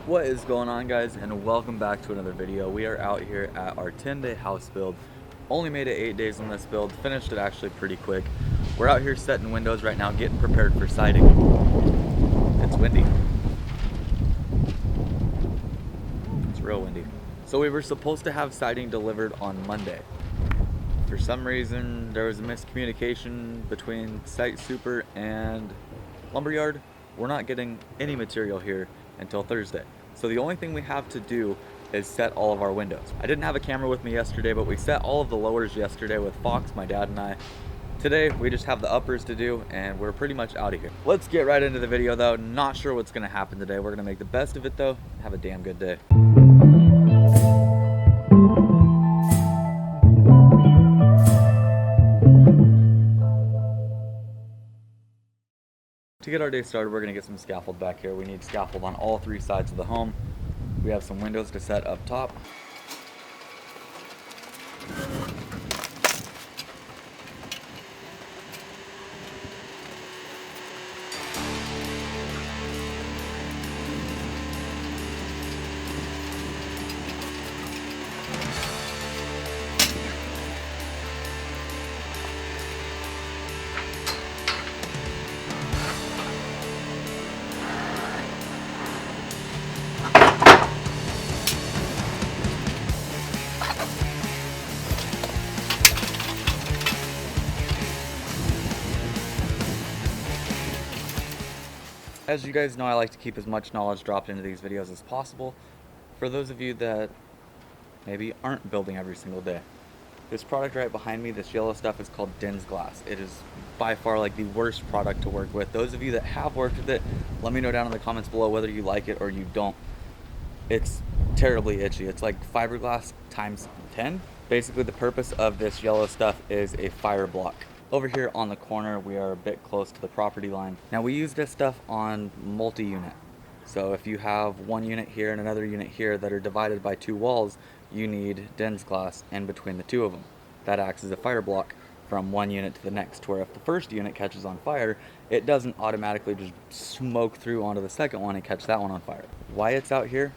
What is going on, guys, and welcome back to another video. We are out here at our 10-day house build. Only made it 8 days on this build, finished it actually pretty quick. We're out here setting windows right now, getting prepared for siding. It's windy. It's real windy. So we were supposed to have siding delivered on Monday. For some reason, there was a miscommunication between site super and lumberyard. We're not getting any material here until Thursday. So the only thing we have to do is set all of our windows. I didn't have a camera with me yesterday, but we set all of the lowers yesterday with Fox, my dad and I. Today, we just have the uppers to do, and we're pretty much out of here. Let's get right into the video though. Not sure what's gonna happen today. We're gonna make the best of it though. Have a damn good day. To get our day started, we're gonna get some scaffold back here. We need scaffold on all three sides of the home. We have some windows to set up top. As you guys know, I like to keep as much knowledge dropped into these videos as possible for those of you that maybe aren't building every single day. This product right behind me, this yellow stuff, is called Den's glass. It is by far like the worst product to work with. Those of you that have worked with it, let me know down in the comments below whether you like it or you don't. It's terribly itchy. It's like fiberglass times 10. Basically, the purpose of this yellow stuff is a fire block. Over here on the corner, we are a bit close to the property line. Now, we use this stuff on multi-unit. So if you have one unit here and another unit here that are divided by two walls, you need Den's glass in between the two of them. That acts as a fire block from one unit to the next, where if the first unit catches on fire, it doesn't automatically just smoke through onto the second one and catch that one on fire. Why it's out here,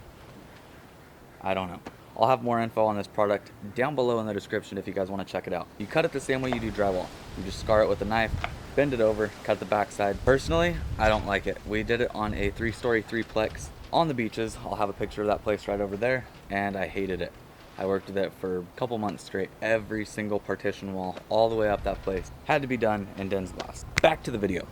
I don't know. I'll have more info on this product down below in the description if you guys want to check it out. You cut it the same way you do drywall. You just scar it with a knife, bend it over, cut the backside. Personally, I don't like it. We did it on a 3-story threeplex on the beaches. I'll have a picture of that place right over there, and I hated it. I worked with it for a couple months straight. Every single partition wall, all the way up that place, had to be done in Den's glass. Back to the video.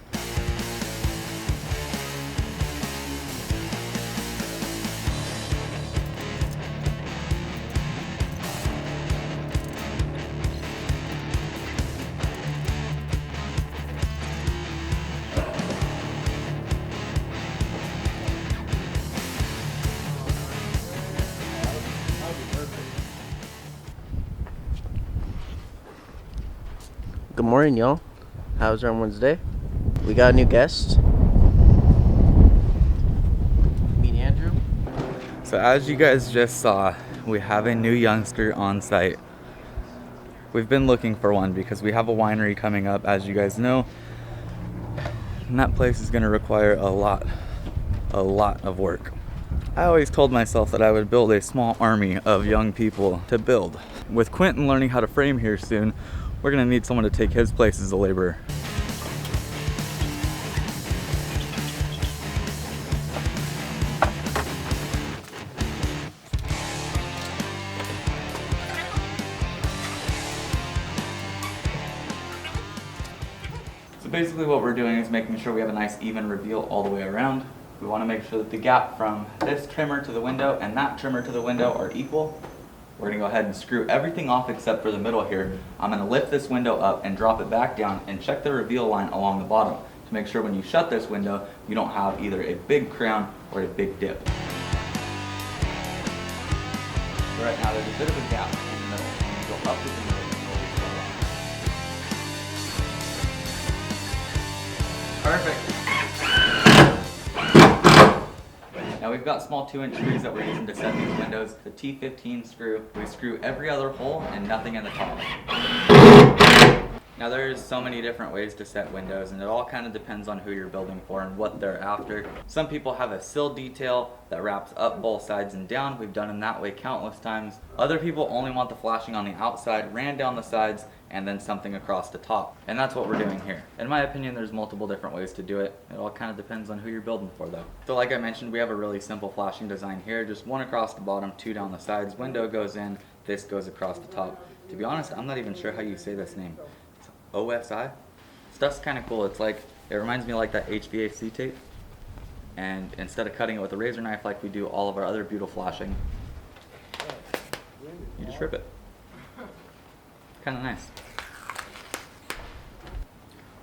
Good morning, y'all. How's everyone's day? We got a new guest. Meet Andrew. So as you guys just saw, we have a new youngster on site. We've been looking for one because we have a winery coming up, as you guys know. And that place is going to require a lot of work. I always told myself that I would build a small army of young people to build. With Quentin learning how to frame here soon, we're gonna need someone to take his place as a laborer. So basically what we're doing is making sure we have a nice even reveal all the way around. We wanna make sure that the gap from this trimmer to the window and that trimmer to the window are equal. We're gonna go ahead and screw everything off except for the middle here. I'm gonna lift this window up and drop it back down and check the reveal line along the bottom to make sure when you shut this window, you don't have either a big crown or a big dip. So right now there's a bit of a gap in the middle. I'm gonna go up with the middle and slowly slow down. Perfect. Now we've got small 2-inch screws that we're using to set these windows. The T15 screw, we screw every other hole and nothing in the top. Now there's so many different ways to set windows, and it all kind of depends on who you're building for and what they're after. Some people have a sill detail that wraps up both sides and down. We've done it that way countless times. Other people only want the flashing on the outside, ran down the sides, and then something across the top. And that's what we're doing here. In my opinion, there's multiple different ways to do it. It all kind of depends on who you're building for though. So like I mentioned, we have a really simple flashing design here. Just one across the bottom, two down the sides. Window goes in, this goes across the top. To be honest, I'm not even sure how you say this name. OSI? Stuff's kind of cool. It's like, it reminds me of like that HVAC tape. And instead of cutting it with a razor knife like we do all of our other beautiful flashing, you just rip it. Kind of nice.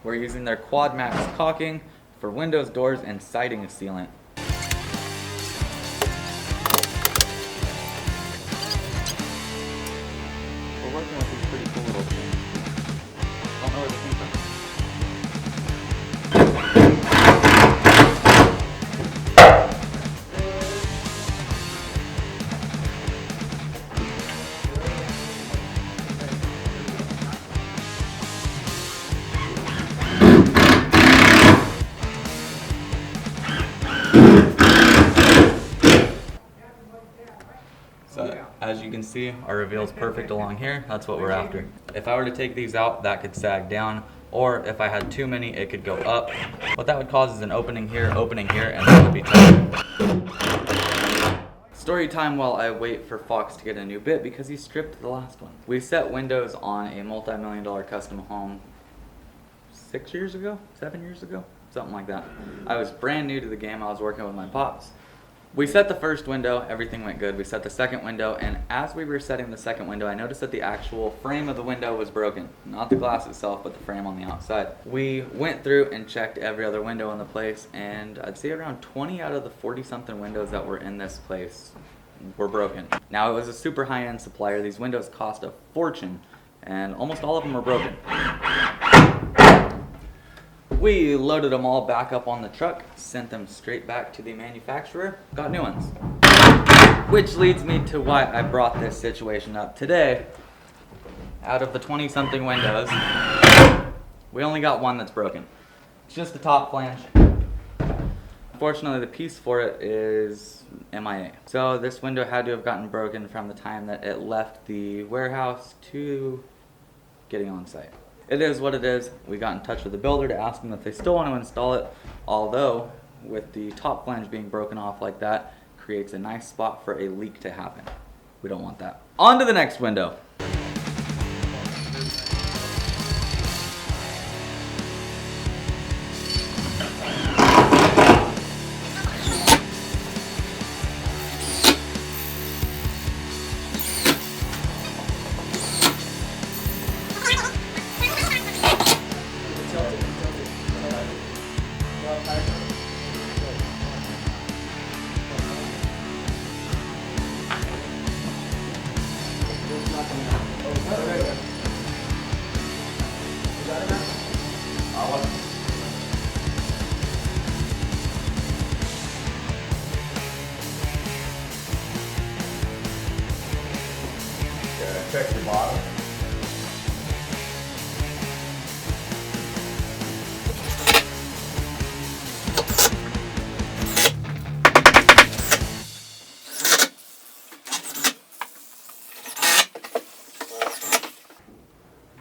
We're using their Quad Max caulking for windows, doors, and siding sealant. We're working with these pretty cool little things. Don't know where they came from. So as you can see, our reveal is perfect along here. That's what we're after. If I were to take these out, that could sag down, or if I had too many, it could go up. What that would cause is an opening here, and that would be tight. Story time while I wait for Fox to get a new bit because he stripped the last one. We set windows on a multi-million-dollar custom home 6 years ago, 7 years ago, something like that. I was brand new to the game. I was working with my pops. We set the first window, everything went good. We set the second window, and as we were setting the second window, I noticed that the actual frame of the window was broken. Not the glass itself, but the frame on the outside. We went through and checked every other window in the place, and I'd say around 20 out of the 40-something windows that were in this place were broken. Now, it was a super high-end supplier. These windows cost a fortune, and almost all of them were broken. We loaded them all back up on the truck, sent them straight back to the manufacturer, got new ones. Which leads me to why I brought this situation up today. Out of the 20-something windows, we only got one that's broken. It's just the top flange. Unfortunately, the piece for it is MIA. So this window had to have gotten broken from the time that it left the warehouse to getting on site. It is what it is. We got in touch with the builder to ask them if they still want to install it, although with the top flange being broken off like that, creates a nice spot for a leak to happen. We don't want that. On to the next window. Check your bottom.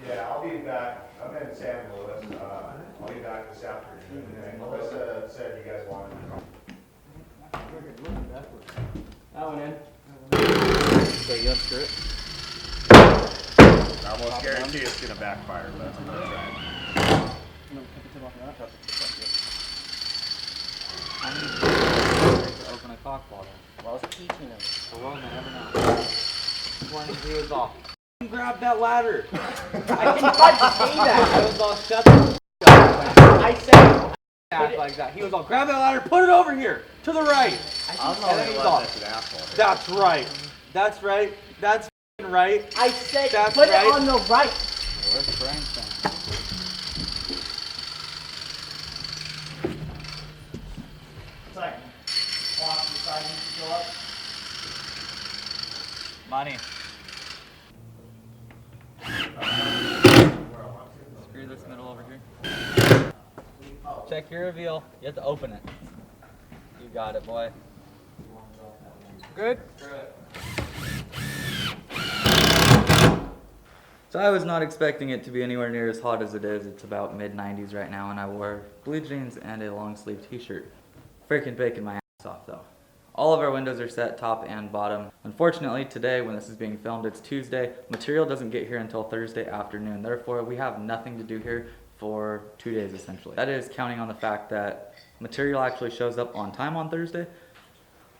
Yeah, I'll be back. I'm in San Luis. I'll be back this afternoon. And Melissa said you guys wanted to come. That one in. So Youngster it. I almost guarantee it's going to backfire, but I'm going to try it. I need to open a cock bottle. Well, I was teaching him. The world may never know. One he was all, grab that ladder. I didn't try to say that. I was all, shut the I said act like that. He was all, grab that ladder, put it over here, to the right. I'm And then he's all, that's an asshole. that's right. That's right. That's f***ing right. I said That's put right. it on the right. Where's the brain thing? It's like off the side needs to go up. Money. Check your reveal. You have to open it. You got it, boy. Good? So I was not expecting it to be anywhere near as hot as it is. It's about mid-90s right now, and I wore blue jeans and a long-sleeve t-shirt. Freaking baking my ass off, though. All of our windows are set top and bottom. Unfortunately, today, when this is being filmed, it's Tuesday. Material doesn't get here until Thursday afternoon. Therefore, we have nothing to do here for 2 days, essentially. That is counting on the fact that material actually shows up on time on Thursday.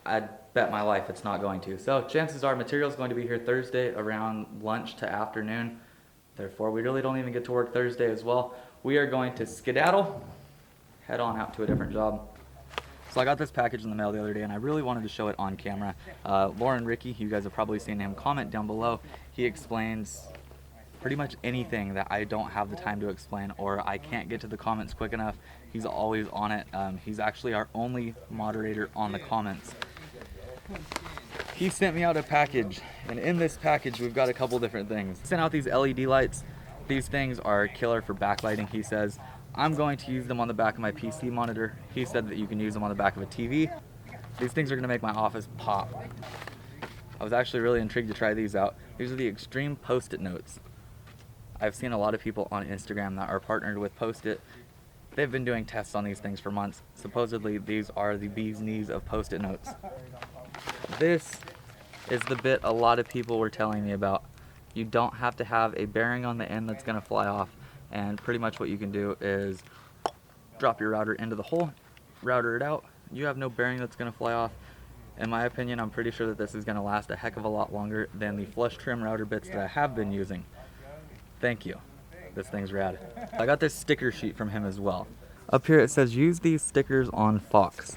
I'd bet my life it's not going to. So chances are material is going to be here Thursday around lunch to afternoon. Therefore, we really don't even get to work Thursday as well. We are going to skedaddle, head on out to a different job. So I got this package in the mail the other day, and I really wanted to show it on camera. Lauren Ricky, you guys have probably seen him comment down below. He explains pretty much anything that I don't have the time to explain, or I can't get to the comments quick enough. He's always on it. He's actually our only moderator on the comments. He sent me out a package, and in this package we've got a couple different things. He sent out these LED lights. These things are killer for backlighting, he says. I'm going to use them on the back of my PC monitor. He said that you can use them on the back of a TV. These things are going to make my office pop. I was actually really intrigued to try these out. These are the Extreme Post-it notes. I've seen a lot of people on Instagram that are partnered with Post-it. They've been doing tests on these things for months. Supposedly these are the bee's knees of Post-it notes. This is the bit a lot of people were telling me about. You don't have to have a bearing on the end that's going to fly off, and pretty much what you can do is drop your router into the hole, router it out. You have no bearing that's going to fly off. In my opinion, I'm pretty sure that this is going to last a heck of a lot longer than the flush trim router bits that I have been using. Thank you. This thing's rad. I got this sticker sheet from him as well. Up here it says, use these stickers on Fox.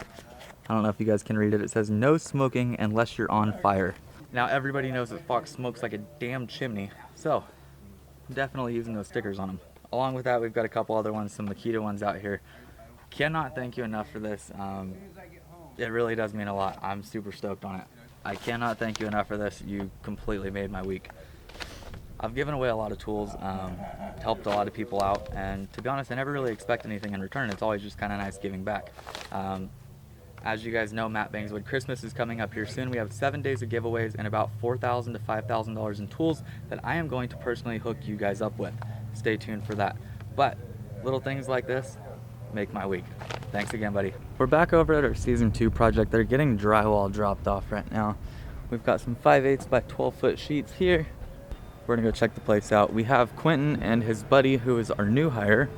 I don't know if you guys can read it. It says, no smoking unless you're on fire. Now everybody knows that Fox smokes like a damn chimney, so I'm definitely using those stickers on him. Along with that, we've got a couple other ones, some Makita ones out here. Cannot thank you enough for this. It really does mean a lot. I'm super stoked on it. I cannot thank you enough for this. You completely made my week. I've given away a lot of tools, helped a lot of people out, and to be honest, I never really expect anything in return. It's always just kind of nice giving back. As you guys know, MattBangsWood Christmas is coming up here soon. We have 7 days of giveaways and about $4,000 to $5,000 in tools that I am going to personally hook you guys up with. Stay tuned for that. But little things like this make my week. Thanks again, buddy. We're back over at our season 2 project. They're getting drywall dropped off right now. We've got some 5/8 by 12-foot sheets here. We're gonna go check the place out. We have Quentin and his buddy, who is our new hire,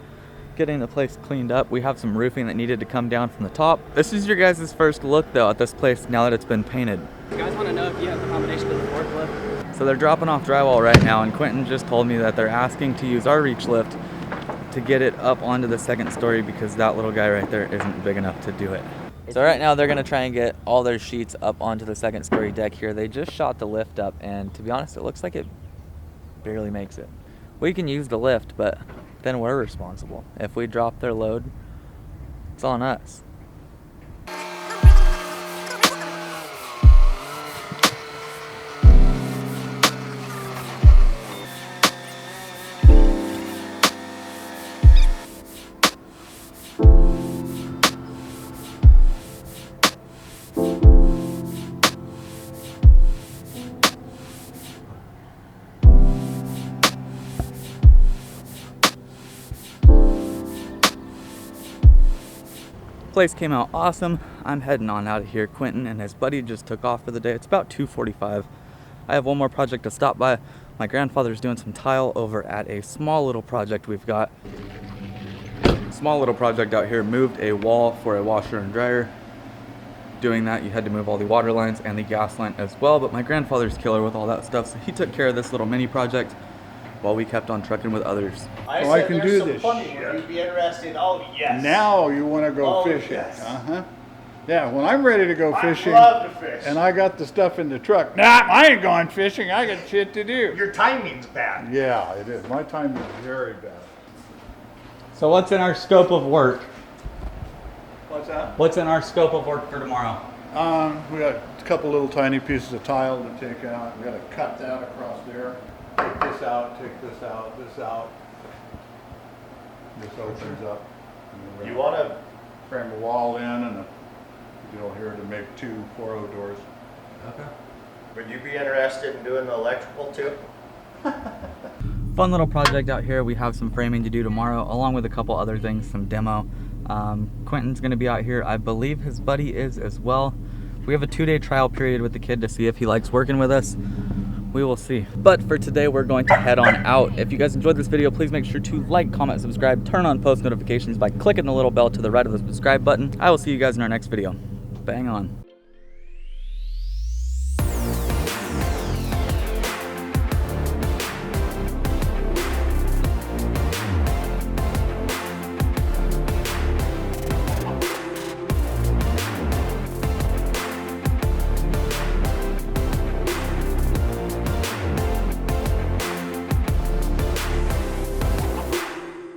getting the place cleaned up. We have some roofing that needed to come down from the top. This is your guys' first look though at this place now that it's been painted. You guys want to know if you have the combination of the forklift? So they're dropping off drywall right now, and Quentin just told me that they're asking to use our reach lift to get it up onto the second story because that little guy right there isn't big enough to do it. So right now they're gonna try and get all their sheets up onto the second story deck here. They just shot the lift up, and to be honest, it looks like it barely makes it. We can use the lift, but then we're responsible. If we drop their load, it's on us. Place came out awesome. I'm heading on out of here. Quentin and his buddy just took off for the day. It's about 2:45. I have one more project to stop by. My grandfather's doing some tile over at a small little project we've got. Small little project out here. Moved a wall for a washer and dryer. Doing that, you had to move all the water lines and the gas line as well, but my grandfather's killer with all that stuff, so he took care of this little mini project while we kept on trucking with others. I can do this. You'd be interested. Oh, yes. Now you want to go Oh, fishing. yes. Uh-huh. Yeah, when I'm ready to go fishing, I love to fish. and I got the stuff in the truck, nah, I ain't going fishing. I got shit to do. Your timing's bad. Yeah, it is. My time is very bad. So what's in our scope of work? What's that? What's in our scope of work for tomorrow? We got a couple little tiny pieces of tile to take out. We got to cut that across there. Take this out, take this out, this out. This opens up. Do you want to? Frame a wall in and a deal here to make 2 4-0 doors. Okay. Would you be interested in doing the electrical too? Fun little project out here. We have some framing to do tomorrow, along with a couple other things, some demo. Quentin's gonna be out here. I believe his buddy is as well. We have a 2-day trial period with the kid to see if he likes working with us. We will see. But for today, we're going to head on out. If you guys enjoyed this video, please make sure to like, comment, subscribe, turn on post notifications by clicking the little bell to the right of the subscribe button. I will see you guys in our next video. Bang on.